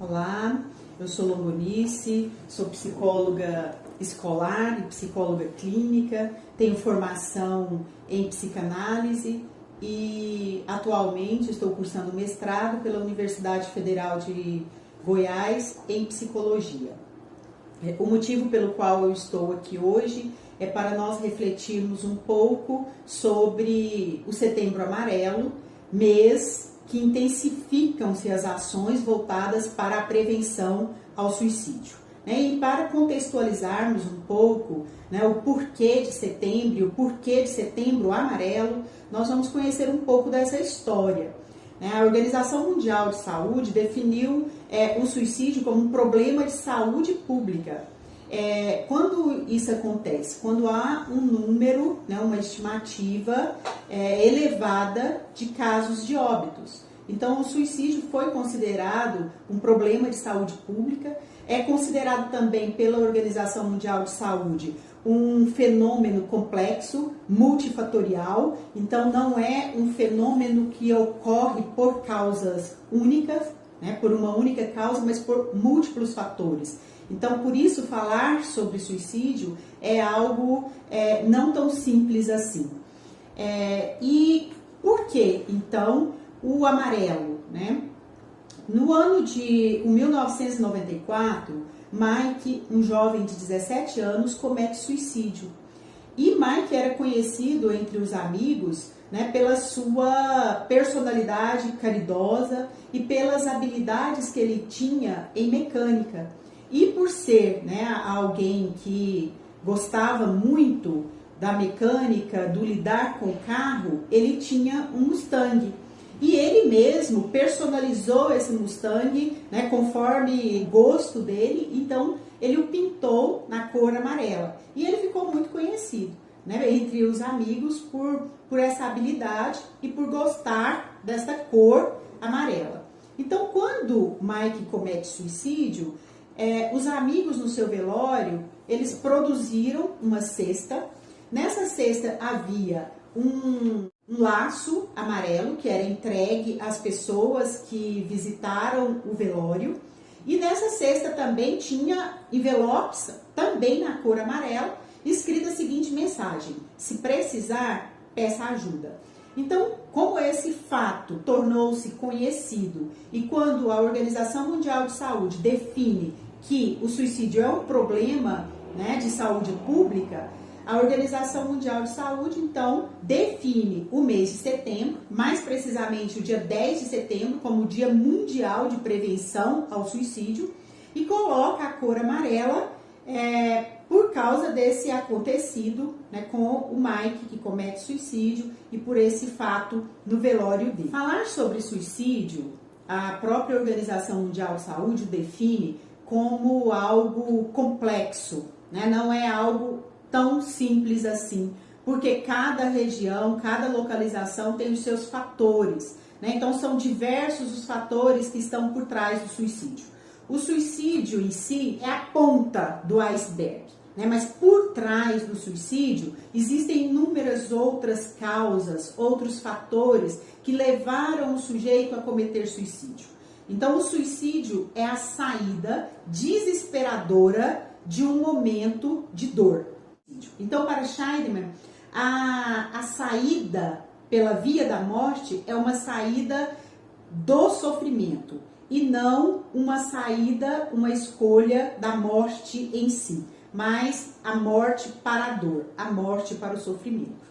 Olá, eu sou Longonice, sou psicóloga escolar e psicóloga clínica, tenho formação em psicanálise e atualmente estou cursando mestrado pela Universidade Federal de Goiás em psicologia. O motivo pelo qual eu estou aqui hoje é para nós refletirmos um pouco sobre o Setembro Amarelo, mês que intensificam-se as ações voltadas para a prevenção ao suicídio. E para contextualizarmos um pouco o porquê de setembro e o porquê de Setembro Amarelo, nós vamos conhecer um pouco dessa história. A Organização Mundial de Saúde definiu o suicídio como um problema de saúde pública. Quando isso acontece? Quando há um número, uma estimativa elevada de casos de óbitos. Então, o suicídio foi considerado um problema de saúde pública, é considerado também pela Organização Mundial de Saúde um fenômeno complexo, multifatorial, então não é um fenômeno que ocorre por causas únicas, por uma única causa, mas por múltiplos fatores. Então, por isso, falar sobre suicídio é algo não tão simples assim. E por que, então, o amarelo? No ano de 1994, Mike, um jovem de 17 anos, comete suicídio. E Mike era conhecido entre os amigos pela sua personalidade caridosa e pelas habilidades que ele tinha em mecânica. E por ser alguém que gostava muito da mecânica, do lidar com o carro, ele tinha um Mustang. E ele mesmo personalizou esse Mustang conforme gosto dele, então ele o pintou na cor amarela. E ele ficou muito conhecido entre os amigos por essa habilidade e por gostar dessa cor amarela. Então, quando Mike comete suicídio, os amigos no seu velório, eles produziram uma cesta. Nessa cesta havia um laço amarelo que era entregue às pessoas que visitaram o velório. E nessa cesta também tinha envelopes, também na cor amarela, escrita a seguinte mensagem: se precisar, peça ajuda. Então, como esse fato tornou-se conhecido e quando a Organização Mundial de Saúde define que o suicídio é um problema de saúde pública, a Organização Mundial de Saúde, então, define o mês de setembro, mais precisamente o dia 10 de setembro, como o Dia Mundial de Prevenção ao Suicídio, e coloca a cor amarela por causa desse acontecido com o Mike, que comete suicídio, e por esse fato no velório dele. Falar sobre suicídio, a própria Organização Mundial de Saúde define como algo complexo, não é algo tão simples assim, porque cada região, cada localização tem os seus fatores, Então são diversos os fatores que estão por trás do suicídio. O suicídio em si é a ponta do iceberg, mas por trás do suicídio existem inúmeras outras causas, outros fatores que levaram o sujeito a cometer suicídio. Então o suicídio é a saída desesperadora de um momento de dor. Então, para Scheidman, a saída pela via da morte é uma saída do sofrimento e não uma saída, uma escolha da morte em si, mas a morte para a dor, a morte para o sofrimento.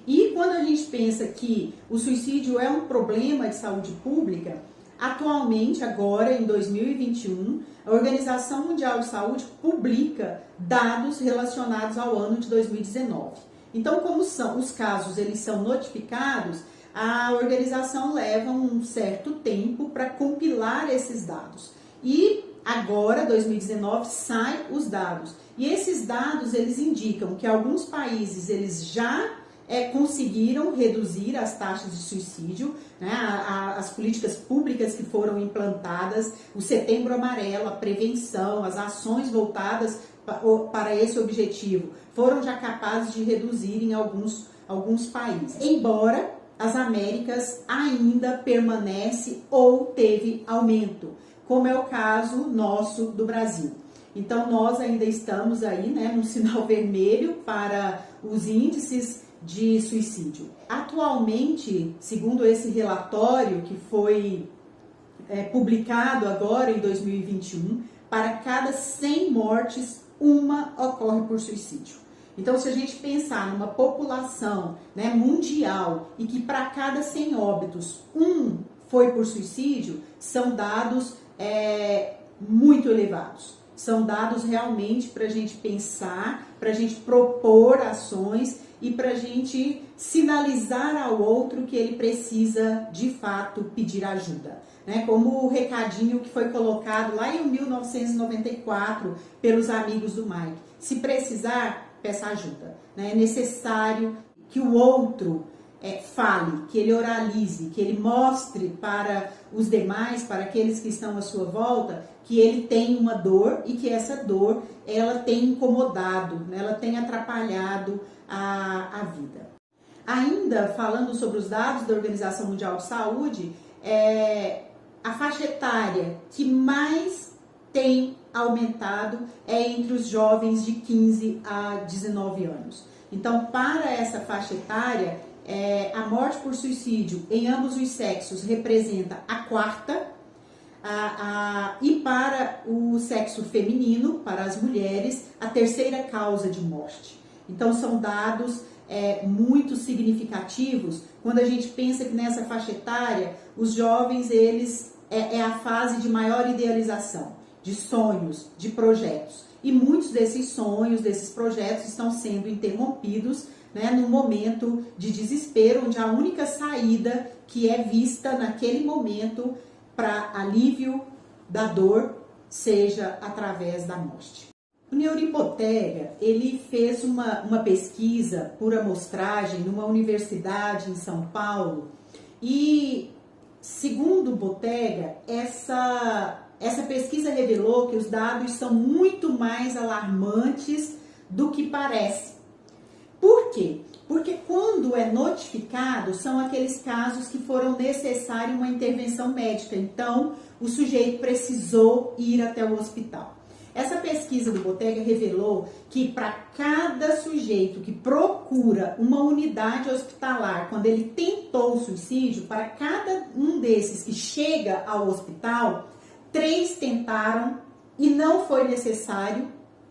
E quando a gente pensa que o suicídio é um problema de saúde pública, atualmente, agora em 2021, a Organização Mundial de Saúde publica dados relacionados ao ano de 2019. Então, como são os casos, eles são notificados, a organização leva um certo tempo para compilar esses dados. E agora, 2019, saem os dados. E esses dados, eles indicam que alguns países, eles já conseguiram reduzir as taxas de suicídio, as políticas públicas que foram implantadas, o Setembro Amarelo, a prevenção, as ações voltadas para esse objetivo, foram já capazes de reduzir em alguns países. Embora as Américas ainda permanece ou teve aumento. como é o caso nosso do Brasil. Então, nós ainda estamos aí, né, no sinal vermelho para os índices de suicídio. Atualmente, segundo esse relatório que foi publicado agora em 2021, para cada 100 mortes, uma ocorre por suicídio. Então, se a gente pensar numa população, né, mundial e que para cada 100 óbitos, um foi por suicídio, são dados muito elevados. São dados realmente para a gente pensar, para a gente propor ações e para a gente sinalizar ao outro que ele precisa, de fato, pedir ajuda. Né? Como o recadinho que foi colocado lá em 1994 pelos amigos do Mike. Se precisar, peça ajuda. Né? É necessário que o outro fale, que ele oralize, que ele mostre para os demais, para aqueles que estão à sua volta, que ele tem uma dor e que essa dor ela tem incomodado, né? Ela tem atrapalhado a vida. Ainda falando sobre os dados da Organização Mundial de Saúde, a faixa etária que mais tem aumentado é entre os jovens de 15 a 19 anos. Então, para essa faixa etária, a morte por suicídio em ambos os sexos representa a quarta, e para o sexo feminino, para as mulheres, a terceira causa de morte. Então, são dados muito significativos quando a gente pensa que nessa faixa etária, os jovens, eles é a fase de maior idealização, de sonhos, de projetos. E muitos desses sonhos, desses projetos estão sendo interrompidos, né, num momento de desespero, onde a única saída que é vista naquele momento para alívio da dor seja através da morte. O Neuri Botega, ele fez uma pesquisa por amostragem numa universidade em São Paulo e, segundo Botega, essa pesquisa revelou que os dados são muito mais alarmantes do que parece. Por quê? Porque quando é notificado, são aqueles casos que foram necessários uma intervenção médica. Então, o sujeito precisou ir até o hospital. Essa pesquisa do Botega revelou que para cada sujeito que procura uma unidade hospitalar, quando ele tentou o suicídio, para cada um desses que chega ao hospital, 3 tentaram e não foi necessário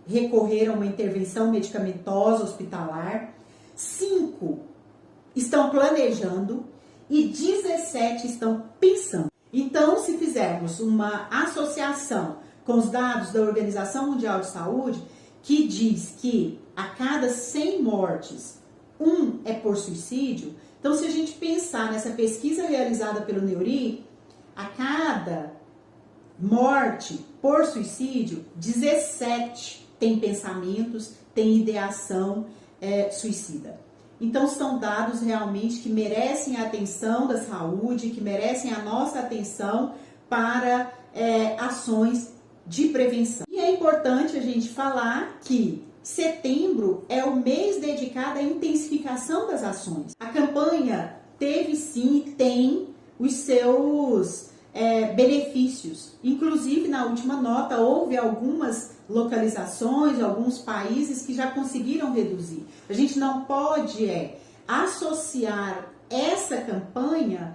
recorrer a uma intervenção medicamentosa hospitalar, 5 estão planejando e 17 estão pensando. Então, se fizermos uma associação com os dados da Organização Mundial de Saúde, que diz que a cada 100 mortes, 1 é por suicídio, então se a gente pensar nessa pesquisa realizada pelo Neuri, a cada morte por suicídio, 17 tem pensamentos, tem ideação suicida. Então são dados realmente que merecem a atenção da saúde, que merecem a nossa atenção para ações de prevenção. E é importante a gente falar que setembro é o mês dedicado à intensificação das ações. A campanha teve sim e tem os seus benefícios. Inclusive, na última nota, houve algumas localizações, alguns países que já conseguiram reduzir. A gente não pode associar essa campanha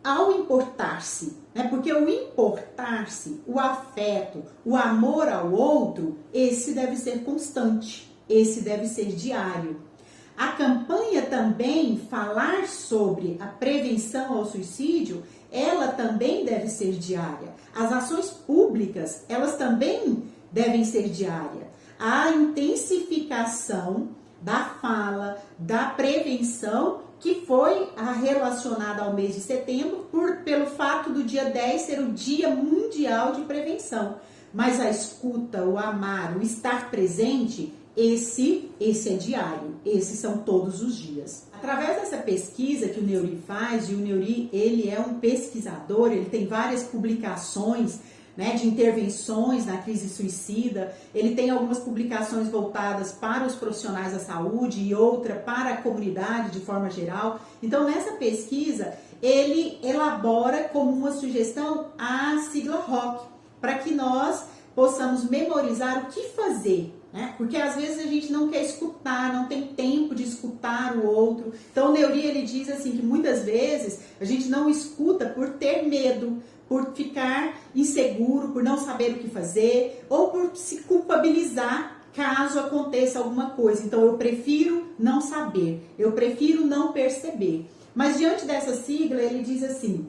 ao importar-se, né? Porque o importar-se, o afeto, o amor ao outro, esse deve ser constante, esse deve ser diário. A campanha também, falar sobre a prevenção ao suicídio, ela também deve ser diária. As ações públicas, elas também devem ser diárias. A intensificação da fala, da prevenção, que foi relacionada ao mês de setembro pelo fato do dia 10 ser o Dia Mundial de Prevenção. Mas a escuta, o amar, o estar presente, esse é diário, esses são todos os dias. Através dessa pesquisa que o Neuri faz, e o Neuri, ele é um pesquisador, ele tem várias publicações, né, de intervenções na crise suicida, ele tem algumas publicações voltadas para os profissionais da saúde e outra para a comunidade de forma geral. Então, nessa pesquisa, ele elabora como uma sugestão a sigla ROC, para que nós possamos memorizar o que fazer, né? Porque às vezes a gente não quer escutar, não tem tempo de escutar o outro. Então o Neuri, ele diz assim que muitas vezes a gente não escuta por ter medo, por ficar inseguro, por não saber o que fazer, ou por se culpabilizar caso aconteça alguma coisa. Então eu prefiro não saber, eu prefiro não perceber. Mas diante dessa sigla, ele diz assim: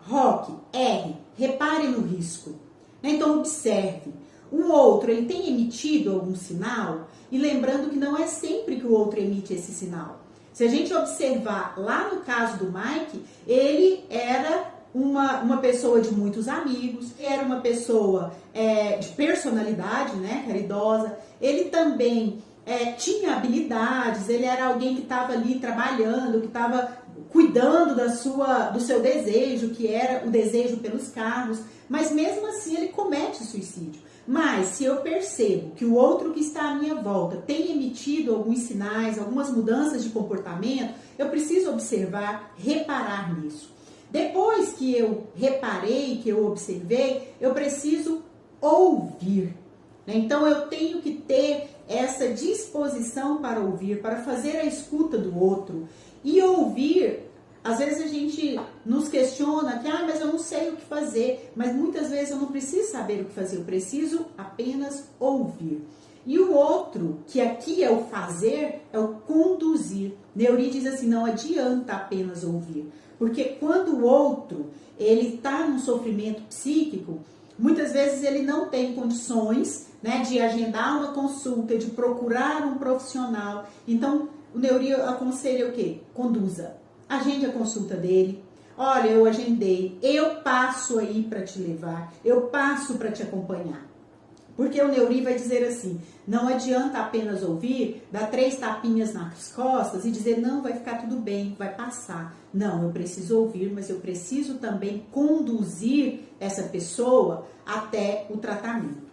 ROC, R, repare no risco. Então observe, o outro, ele tem emitido algum sinal? E lembrando que não é sempre que o outro emite esse sinal. Se a gente observar lá no caso do Mike, ele era uma pessoa de muitos amigos, era uma pessoa de personalidade, né, caridosa. Ele também tinha habilidades, ele era alguém que estava ali trabalhando, que estava cuidando do seu desejo, que era o desejo pelos carros, mas mesmo assim ele comete suicídio. Mas se eu percebo que o outro que está à minha volta tem emitido alguns sinais, algumas mudanças de comportamento, eu preciso observar, reparar nisso. Depois que eu reparei, que eu observei, eu preciso ouvir. Então eu tenho que ter essa disposição para ouvir, para fazer a escuta do outro. E ouvir, às vezes a gente nos questiona que, mas eu não sei o que fazer. Mas muitas vezes eu não preciso saber o que fazer, eu preciso apenas ouvir. E o outro, que aqui é o fazer, é o conduzir. Neuri diz assim, não adianta apenas ouvir. Porque quando o outro, ele está num sofrimento psíquico, muitas vezes ele não tem condições, né, de agendar uma consulta, de procurar um profissional. Então, o Neuri aconselha o quê? Conduza. Agende a consulta dele. Olha, eu agendei, eu passo aí para te levar, eu passo para te acompanhar. Porque o Neuri vai dizer assim, não adianta apenas ouvir, dar 3 tapinhas nas costas e dizer, não, vai ficar tudo bem, vai passar. Não, eu preciso ouvir, mas eu preciso também conduzir essa pessoa até o tratamento.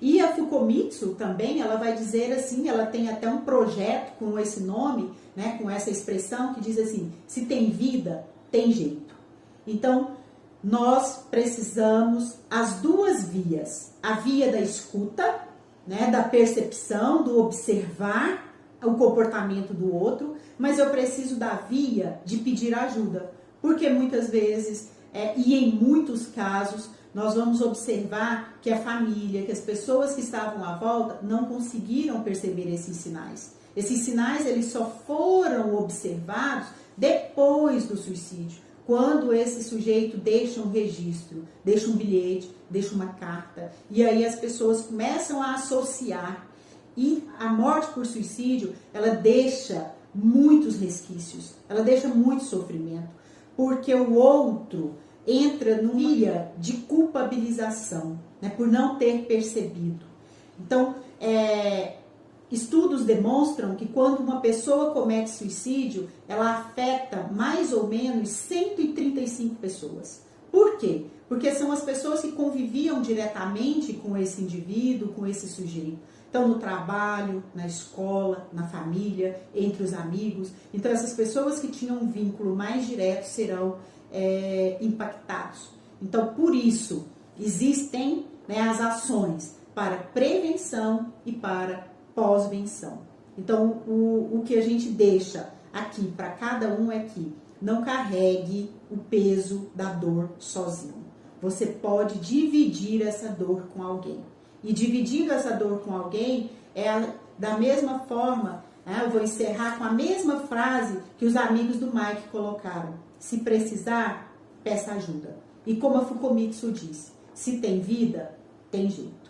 E a Fukomitsu também, ela vai dizer assim, ela tem até um projeto com esse nome, né, com essa expressão que diz assim, se tem vida, tem jeito. Então, nós precisamos as duas vias, a via da escuta, né, da percepção, do observar o comportamento do outro, mas eu preciso da via de pedir ajuda, porque muitas vezes, e em muitos casos, nós vamos observar que a família, que as pessoas que estavam à volta não conseguiram perceber esses sinais. Esses sinais, eles só foram observados depois do suicídio, quando esse sujeito deixa um registro, deixa um bilhete, deixa uma carta, e aí as pessoas começam a associar. E a morte por suicídio, ela deixa muitos resquícios, ela deixa muito sofrimento, porque o outro entra numa ilha de culpabilização, né, por não ter percebido. Então, estudos demonstram que quando uma pessoa comete suicídio, ela afeta mais ou menos 135 pessoas. Por quê? Porque são as pessoas que conviviam diretamente com esse indivíduo, com esse sujeito. Então, no trabalho, na escola, na família, entre os amigos. Então, essas pessoas que tinham um vínculo mais direto serão impactados. Então, por isso, existem, né, as ações para prevenção e para pós-venção. Então, o que a gente deixa aqui para cada um é que não carregue o peso da dor sozinho. Você pode dividir essa dor com alguém. E dividindo essa dor com alguém, da mesma forma, eu vou encerrar com a mesma frase que os amigos do Mike colocaram. Se precisar, peça ajuda. E como a Fukomitsu disse, se tem vida, tem jeito.